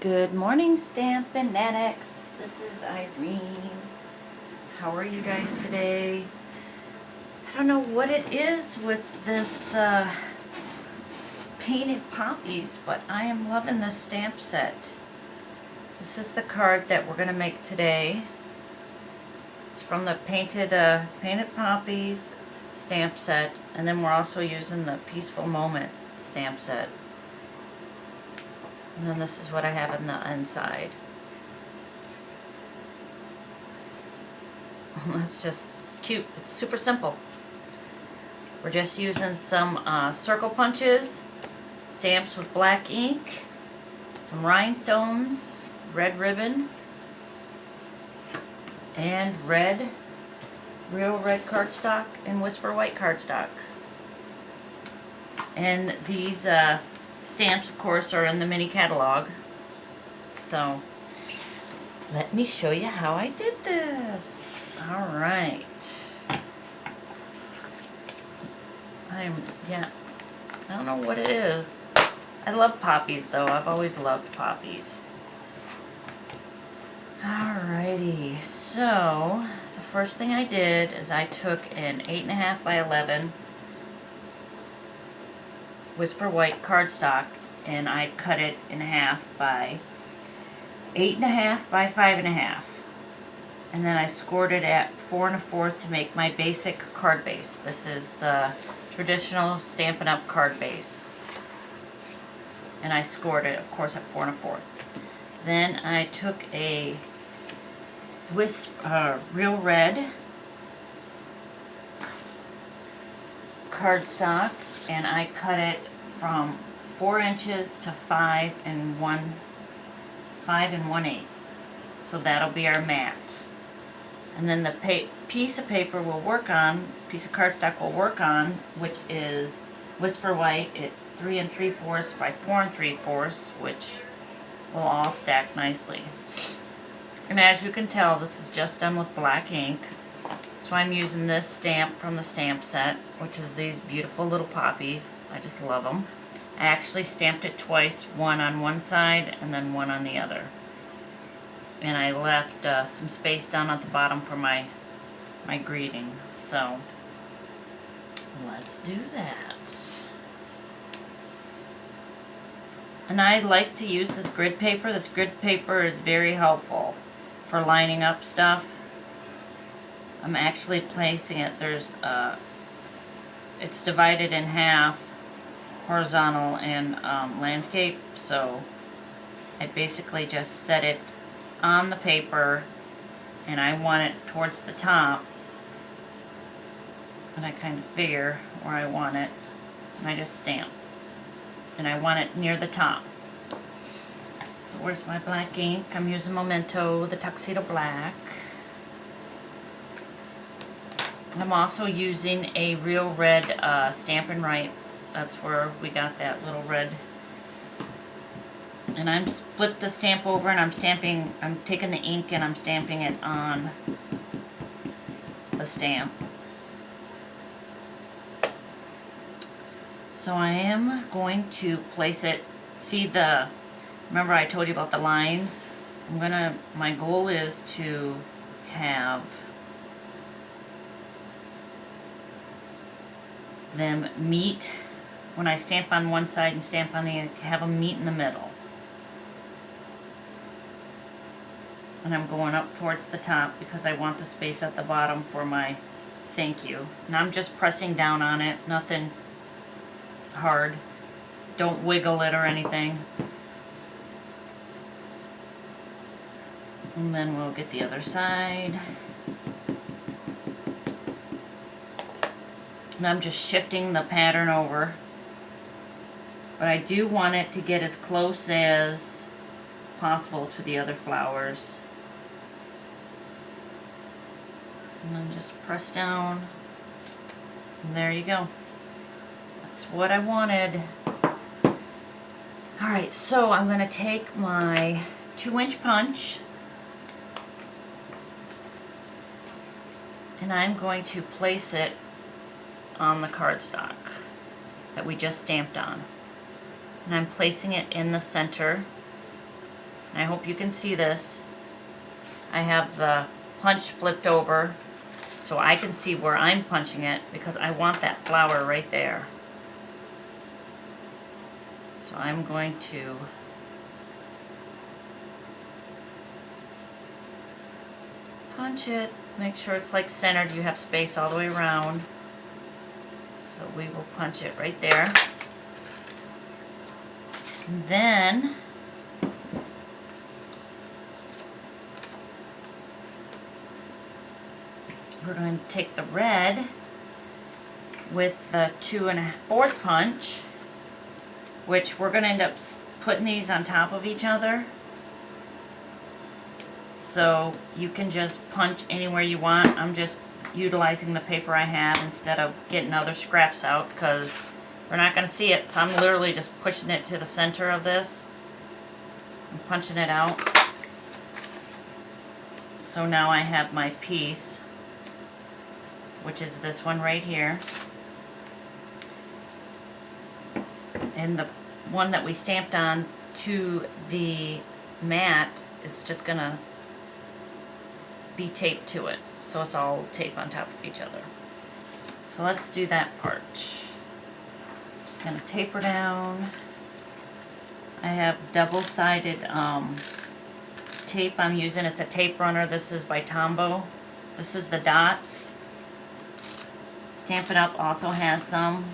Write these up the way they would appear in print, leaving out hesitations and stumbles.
Good morning, Stamp Fanatics. This is Irene. How are you guys today? I don't know what it is with this painted poppies, but I am loving this stamp set. This is the card that we're going to make today. It's from the painted poppies stamp set, and then we're also using the Peaceful Moment stamp set. And then this is what I have in the inside. That's just cute. It's super simple. We're just using some circle punches, stamps with black ink, some rhinestones, red ribbon, and real red cardstock and Whisper white cardstock. And these stamps, of course, are in the mini catalog. So let me show you how I did this. All right. I don't know what it is. I love poppies, though. I've always loved poppies. Alrighty, so the first thing I did is I took an 8.5 by 11 Whisper white cardstock, and I cut it in half by 8.5 by 5.5, and then I scored it at 4 1/4 to make my basic card base. This is the traditional Stampin' Up! Card base, and I scored it, of course, at 4 1/4. Then I took a real red cardstock, and I cut it from 4 inches to 5 1/8. So that'll be our mat. And then the piece of paper we'll work on, piece of cardstock we'll work on, which is Whisper White. It's 3 3/4 by 4 3/4, which will all stack nicely. And as you can tell, this is just done with black ink. So I'm using this stamp from the stamp set, which is these beautiful little poppies. I just love them. I actually stamped it twice, one on one side and then one on the other. And I left some space down at the bottom for my greeting. So let's do that. And I like to use this grid paper. This grid paper is very helpful for lining up stuff. I'm actually placing it, it's divided in half, horizontal and landscape, so I basically just set it on the paper, and I want it towards the top, and I kind of figure where I want it, and I just stamp, and I want it near the top. So where's my black ink? I'm using Memento, the Tuxedo Black. I'm also using a real red Stampin' Right. That's where we got that little red. And I'm flipped the stamp over, and I'm taking the ink and I'm stamping it on the stamp. So I am going to place it, remember I told you about the lines? My goal is to have them meet when I stamp on one side and stamp on the other, have them meet in the middle. And I'm going up towards the top because I want the space at the bottom for my thank you. And I'm just pressing down on it, nothing hard. Don't wiggle it or anything. And then we'll get the other side. And I'm just shifting the pattern over. But I do want it to get as close as possible to the other flowers. And then just press down. And there you go. That's what I wanted. Alright, so I'm going to take my 2-inch punch, and I'm going to place it on the cardstock that we just stamped on. And I'm placing it in the center And I hope you can see this. I have the punch flipped over so I can see where I'm punching it because I want that flower right there. So I'm going to punch it, make sure it's like centered, you have space all the way around. So we will punch it right there. And then we're going to take the red with the 2 1/4 punch, which we're going to end up putting these on top of each other. So you can just punch anywhere you want. I'm just utilizing the paper I have instead of getting other scraps out because we're not going to see it. So I'm literally just pushing it to the center of this and punching it out. So now I have my piece, which is this one right here. And the one that we stamped on to the mat is just going to be taped to it. So it's all tape on top of each other. So let's do that part. Just going to taper down. I have double-sided tape I'm using. It's a tape runner. This is by Tombow. This is the dots. Stampin' Up! Also has some,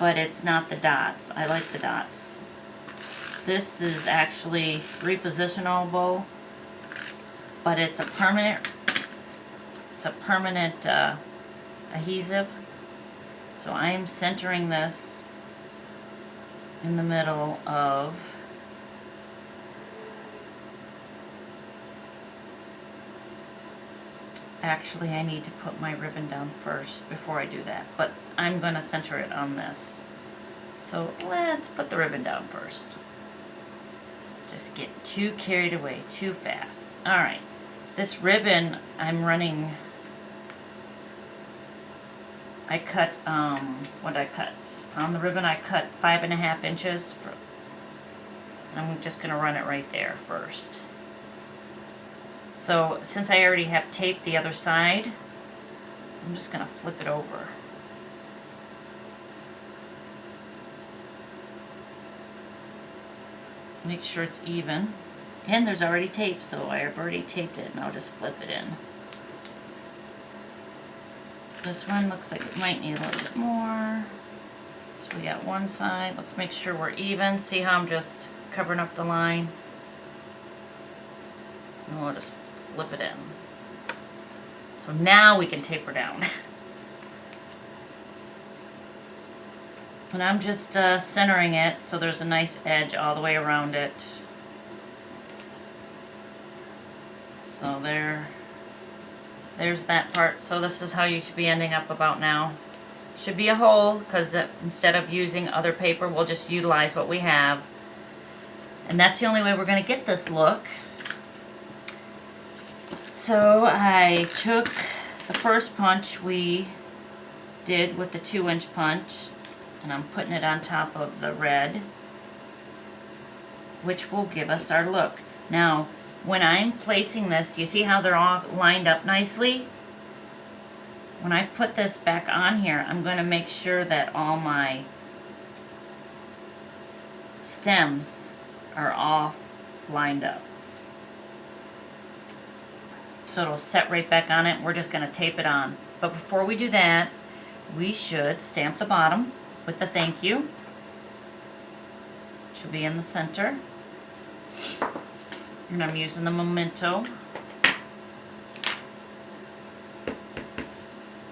but it's not the dots. I like the dots. This is actually repositionable, but it's a permanent adhesive. So I am centering this in the middle of actually I need to put my ribbon down first before I do that, but I'm going to center it on this. So let's put the ribbon down first. Just get too carried away too fast. Alright, this ribbon I'm running, I cut, what I cut? On the ribbon I cut 5.5 inches. I'm just going to run it right there first. So since I already have taped the other side, I'm just going to flip it over. Make sure it's even. And there's already tape, so I've already taped it, and I'll just flip it in. This one looks like it might need a little bit more. So we got one side. Let's make sure we're even. See how I'm just covering up the line? And we'll just flip it in. So now we can taper down. And I'm just centering it so there's a nice edge all the way around it. So there's that part. So this is how you should be ending up about now. Should be a hole because instead of using other paper, we'll just utilize what we have. And that's the only way we're going to get this look. So I took the first punch we did with the 2-inch punch, and I'm putting it on top of the red, which will give us our look. Now, when I'm placing this, you see how they're all lined up nicely? When I put this back on here, I'm going to make sure that all my stems are all lined up. So it'll set right back on it. We're just going to tape it on. But before we do that, we should stamp the bottom with the thank you. Should be in the center. And I'm using the memento.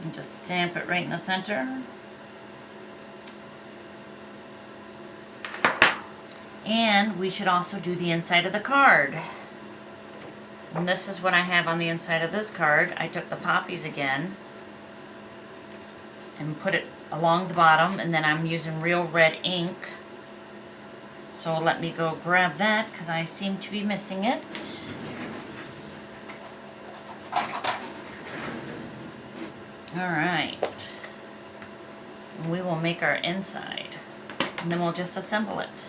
And just stamp it right in the center. And we should also do the inside of the card. And this is what I have on the inside of this card. I took the Poppies again and put it along the bottom, and then I'm using real red ink. So let me go grab that because I seem to be missing it. Alright. We will make our inside, and then we'll just assemble it.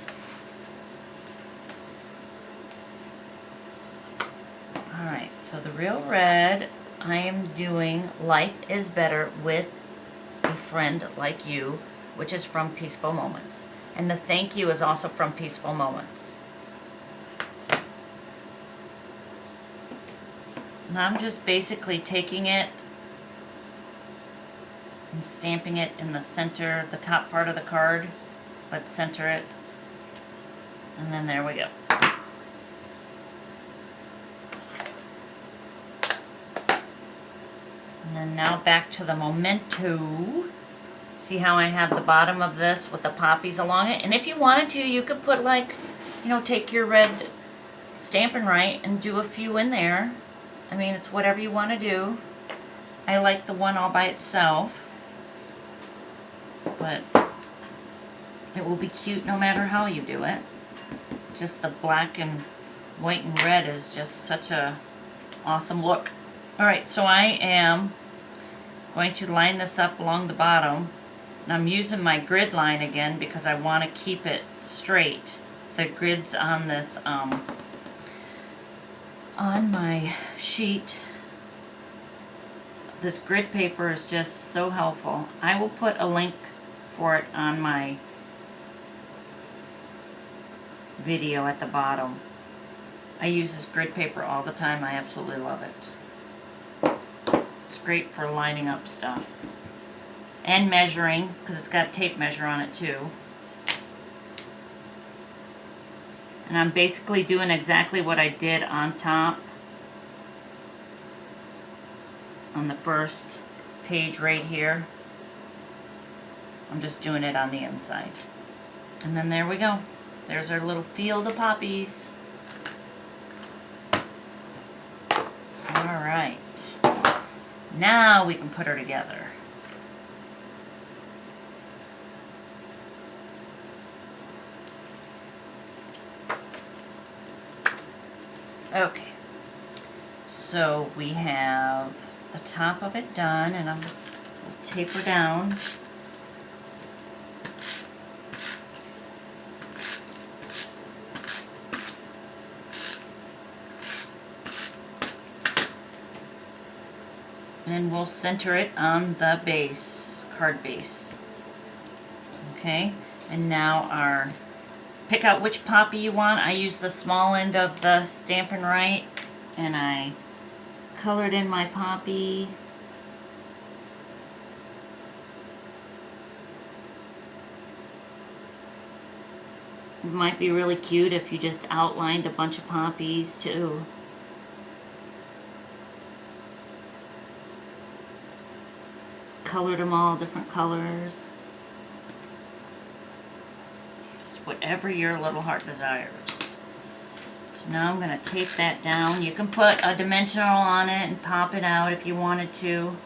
So the Real Red, I am doing Life is Better with a Friend Like You, which is from Peaceful Moments. And the thank you is also from Peaceful Moments. And I'm just basically taking it and stamping it in the center, the top part of the card, but center it. And then there we go. And then now back to the memento. See how I have the bottom of this with the poppies along it? And if you wanted to, you could put like, you know, take your red Stampin' Right and do a few in there. I mean, it's whatever you want to do. I like the one all by itself. But it will be cute no matter how you do it. Just the black and white and red is just such a awesome look. Alright, so I am going to line this up along the bottom. And I'm using my grid line again because I want to keep it straight. The grids on this, on my sheet, this grid paper is just so helpful. I will put a link for it on my video at the bottom. I use this grid paper all the time. I absolutely love it. It's great for lining up stuff and measuring, because it's got a tape measure on it too. And I'm basically doing exactly what I did on top on the first page right here. I'm just doing it on the inside. And then there we go. There's our little field of poppies. Alright. Now we can put her together. Okay. So we have the top of it done, and I'm going to taper down. And we'll center it on the base, card base. Okay, and now our, pick out which poppy you want. I use the small end of the Stampin' Right, and I colored in my poppy. It might be really cute if you just outlined a bunch of poppies too. Colored them all different colors. Just whatever your little heart desires. So now I'm going to tape that down. You can put a dimensional on it and pop it out if you wanted to.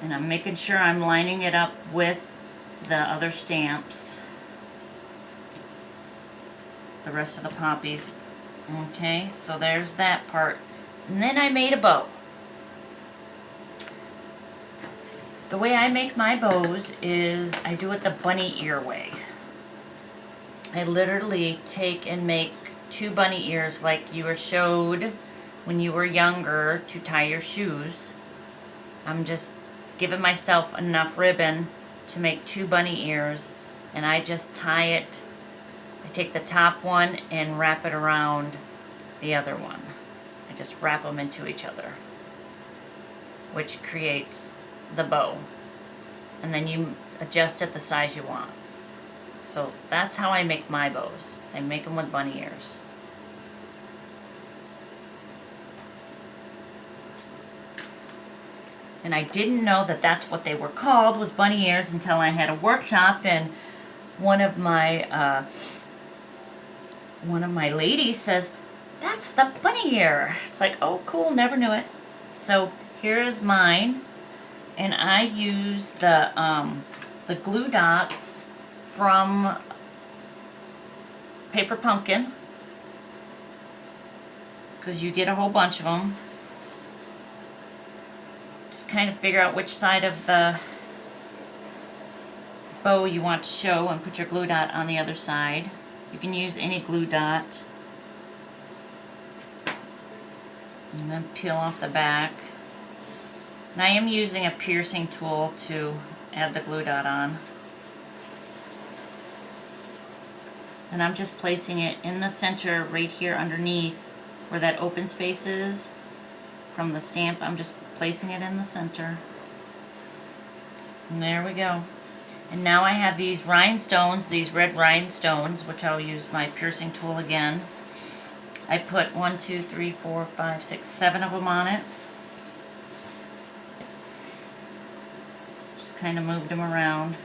And I'm making sure I'm lining it up with the other stamps. The rest of the poppies. Okay, so there's that part. And then I made a bow. The way I make my bows is I do it the bunny ear way. I literally take and make 2 bunny ears like you were showed when you were younger to tie your shoes. I'm just giving myself enough ribbon to make 2 bunny ears, and I just tie it. I take the top one and wrap it around the other one. I just wrap them into each other, which creates the bow, and then you adjust it the size you want. So that's how I make my bows. I make them with bunny ears. And I didn't know that that's what they were called, was bunny ears, until I had a workshop, and one of my ladies says, "That's the bunny ear." It's like, oh cool, never knew it. So here is mine. And I use the glue dots from Paper Pumpkin, because you get a whole bunch of them. Just kind of figure out which side of the bow you want to show and put your glue dot on the other side. You can use any glue dot. And then peel off the back. And I am using a piercing tool to add the glue dot on. And I'm just placing it in the center right here underneath where that open space is from the stamp. I'm just placing it in the center. And there we go. And now I have these rhinestones, these red rhinestones, which I'll use my piercing tool again. I put 1, 2, 3, 4, 5, 6, 7 of them on it. Just kind of moved them around.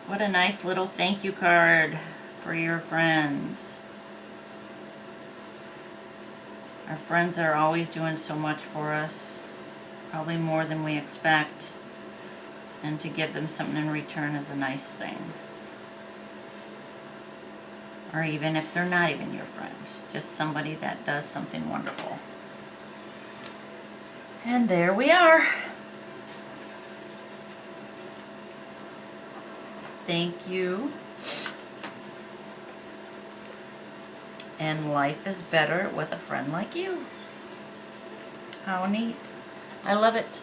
What a nice little thank you card for your friends. Our friends are always doing so much for us, probably more than we expect, and to give them something in return is a nice thing. Or even if they're not even your friends, just somebody that does something wonderful. And there we are. Thank you. And life is better with a friend like you. How neat. I love it.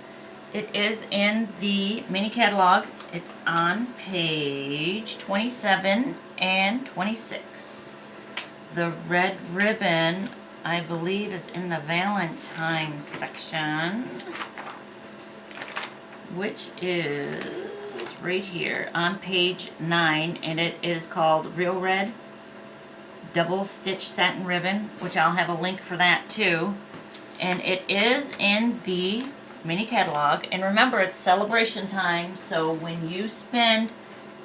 It is in the mini catalog. It's on page 27 and 26. The red ribbon, I believe, is in the Valentine's section, which is right here on page 9, and it is called Real Red Double Stitch Satin Ribbon, which I'll have a link for that too. And it is in the mini catalog. And remember, it's celebration time, so when you spend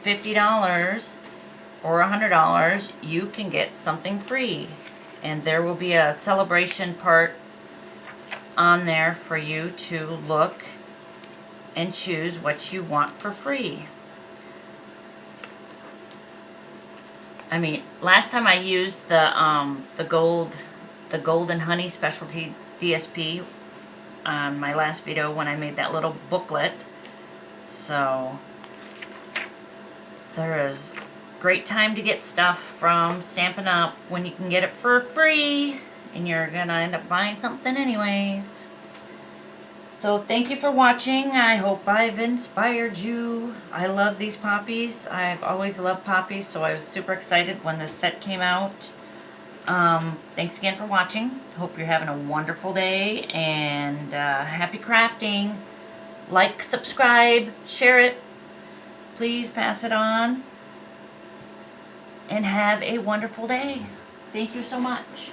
$50 or $100, you can get something free. And there will be a celebration part on there for you to look and choose what you want for free. I mean, last time I used the golden honey specialty DSP on my last video when I made that little booklet. So there is great time to get stuff from Stampin' Up! When you can get it for free, and you're gonna end up buying something anyways. So thank you for watching. I hope I've inspired you. I love these poppies. I've always loved poppies, so I was super excited when this set came out. Thanks again for watching. Hope you're having a wonderful day, and happy crafting. Like, subscribe, share it. Please pass it on. And have a wonderful day. Thank you so much.